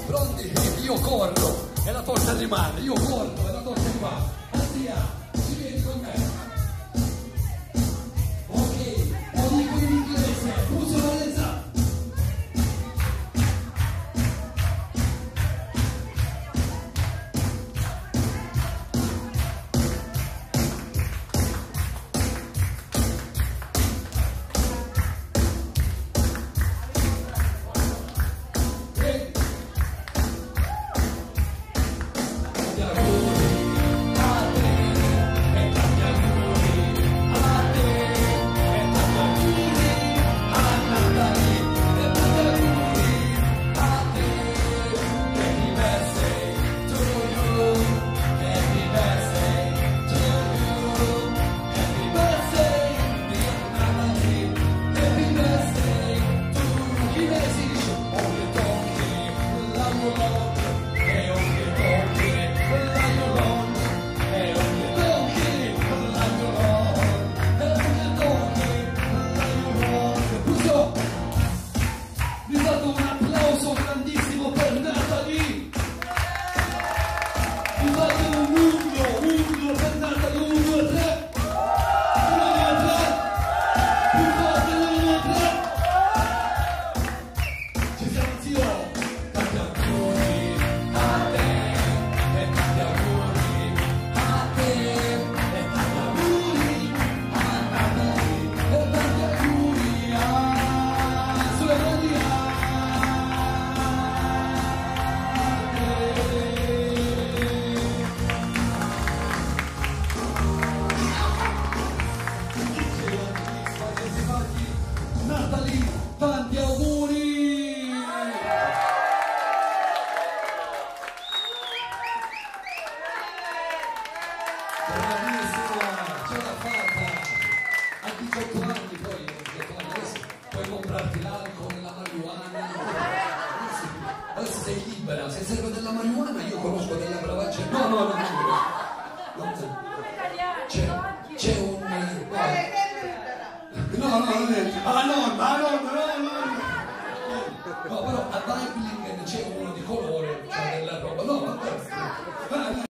Pronti? Io corro e la torta rimane, io corro e la torta rimane. Anzia, ci vieni con me. Ok, lo dico in inglese, uso Valenza. Tanti auguri! Bravissima, ce l'ha fatta! A 18 anni poi, adesso puoi comprarti l'alcol, la marijuana. Adesso sei libera, se serve della marijuana io conosco della bravaggia. No. C'è un... No, però a Weibling c'è uno di colore, cioè della roba. No,